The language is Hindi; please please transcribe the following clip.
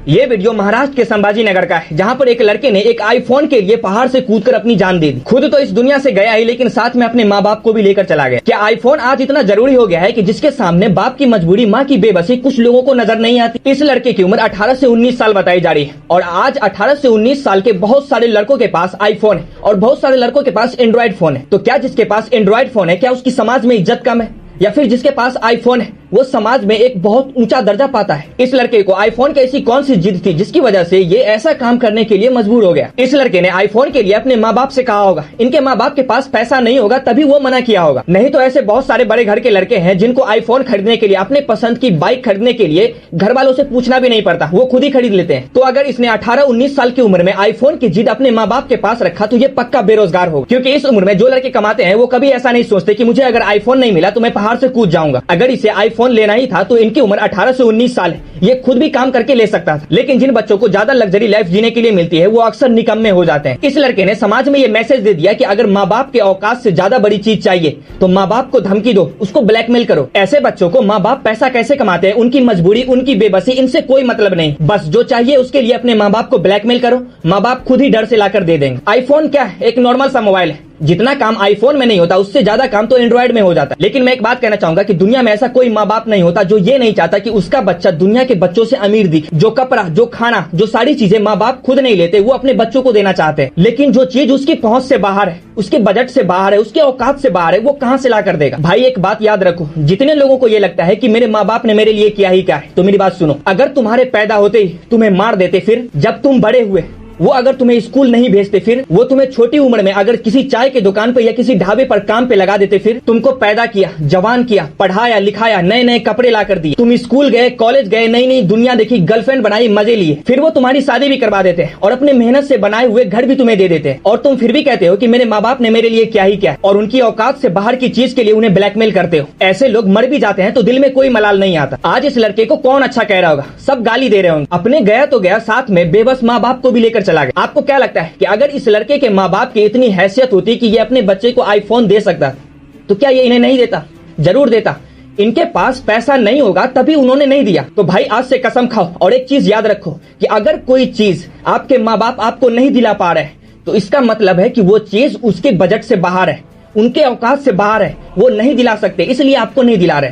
ये वीडियो महाराष्ट्र के संभाजी नगर का है, जहाँ पर एक लड़के ने एक आईफोन के लिए पहाड़ से कूदकर अपनी जान दे दी। खुद तो इस दुनिया से गया ही, लेकिन साथ में अपने माँ बाप को भी लेकर चला गया। क्या आईफोन आज इतना जरूरी हो गया है कि जिसके सामने बाप की मजबूरी, माँ की बेबसी कुछ लोगों को नजर नहीं आती। इस लड़के की उम्र 18 से 19 साल बताई जा रही है और आज 18 से 19 साल के बहुत सारे लड़कों के पास आईफोन है और बहुत सारे लड़कों के पास एंड्रॉइड फोन है। तो क्या जिसके पास एंड्रॉइड फोन है, क्या उसकी समाज में इज्जत कम है, या फिर जिसके पास आईफोन है वो समाज में एक बहुत ऊंचा दर्जा पाता है? इस लड़के को आईफोन की ऐसी कौन सी जिद थी जिसकी वजह से ये ऐसा काम करने के लिए मजबूर हो गया? इस लड़के ने आईफोन के लिए अपने माँ बाप से कहा होगा, इनके माँ बाप के पास पैसा नहीं होगा तभी वो मना किया होगा। नहीं तो ऐसे बहुत सारे बड़े घर के लड़के हैं जिनको आईफोन खरीदने के लिए, अपने पसंद की बाइक खरीदने के लिए घर वालों से पूछना भी नहीं पड़ता, वो खुद ही खरीद लेते हैं। तो अगर इसने 18-19 साल की उम्र में आईफोन की जिद अपने माँ बाप के पास रखा तो ये पक्का बेरोजगार होगा, क्योंकि इस उम्र में जो लड़के कमाते हैं वो कभी ऐसा नहीं सोचते कि मुझे अगर आईफोन नहीं मिला तो मैं पहाड़ से कूद जाऊंगा। अगर इसे आईफोन लेना ही था तो इनकी उम्र 18 से 19 साल है, ये खुद भी काम करके ले सकता था। लेकिन जिन बच्चों को ज्यादा लग्जरी लाइफ जीने के लिए मिलती है वो अक्सर निकम्मे हो जाते हैं। इस लड़के ने समाज में ये मैसेज दे दिया कि अगर माँ बाप के औकात से ज्यादा बड़ी चीज चाहिए तो माँ बाप को धमकी दो, उसको ब्लैकमेल करो। ऐसे बच्चों को माँ बाप पैसा कैसे कमाते हैं, उनकी मजबूरी, उनकी बेबसी, इनसे कोई मतलब नहीं। बस जो चाहिए उसके लिए अपने माँ बाप को ब्लैकमेल करो, माँ बाप खुद ही डर से लाकर दे देंगे। आईफोन क्या है? एक नॉर्मल सा मोबाइल है। जितना काम आईफोन में नहीं होता उससे ज्यादा काम तो एंड्रॉइड में हो जाता है। लेकिन मैं एक बात कहना चाहूंगा कि दुनिया में ऐसा कोई माँ बाप नहीं होता जो ये नहीं चाहता कि उसका बच्चा दुनिया के बच्चों से अमीर दिखे। जो कपड़ा, जो खाना, जो सारी चीजें माँ बाप खुद नहीं लेते वो अपने बच्चों को देना चाहते हैं। लेकिन जो चीज उसकी पहुंच से बाहर है, उसके बजट से बाहर है, उसके औकात से बाहर है, वो कहाँ से ला कर देगा? भाई एक बात याद रखो, जितने लोगों को ये लगता है कि मेरे माँ बाप ने मेरे लिए किया ही क्या है, तो मेरी बात सुनो। अगर तुम्हारे पैदा होते ही तुम्हें मार देते, फिर जब तुम बड़े हुए वो अगर तुम्हें स्कूल नहीं भेजते, फिर वो तुम्हें छोटी उम्र में अगर किसी चाय की दुकान पर या किसी ढाबे पर काम पे लगा देते, फिर तुमको पैदा किया, जवान किया, पढ़ाया लिखाया, नए नए कपड़े ला कर दिए, तुम स्कूल गए, कॉलेज गए, नई नई दुनिया देखी, गर्लफ्रेंड बनाई, मजे लिए, फिर वो तुम्हारी शादी भी करवा देते हैं और अपने मेहनत से बनाए हुए घर भी तुम्हें दे देते हैं, और तुम फिर भी कहते हो कि मेरे माँ बाप ने मेरे लिए क्या ही क्या है, और उनकी औकात से बाहर की चीज के लिए उन्हें ब्लैकमेल करते हो। ऐसे लोग मर भी जाते हैं तो दिल में कोई मलाल नहीं आता। आज इस लड़के को कौन अच्छा कह रहा होगा? सब गाली दे रहे होंगे। अपने गया तो गया, साथ में बेबस माँ बाप को भी लेकर चला गया। आपको क्या लगता है कि अगर इस लड़के के माँ बाप की इतनी हैसियत होती कि ये अपने बच्चे को आईफोन दे सकता तो क्या ये इन्हें नहीं देता? जरूर देता। इनके पास पैसा नहीं होगा तभी उन्होंने नहीं दिया। तो भाई आज से कसम खाओ और एक चीज याद रखो कि अगर कोई चीज आपके माँ बाप आपको नहीं दिला पा रहे तो इसका मतलब है कि वो चीज उसके बजट से बाहर है, उनके औकात से बाहर है, वो नहीं दिला सकते, इसलिए आपको नहीं दिला रहे।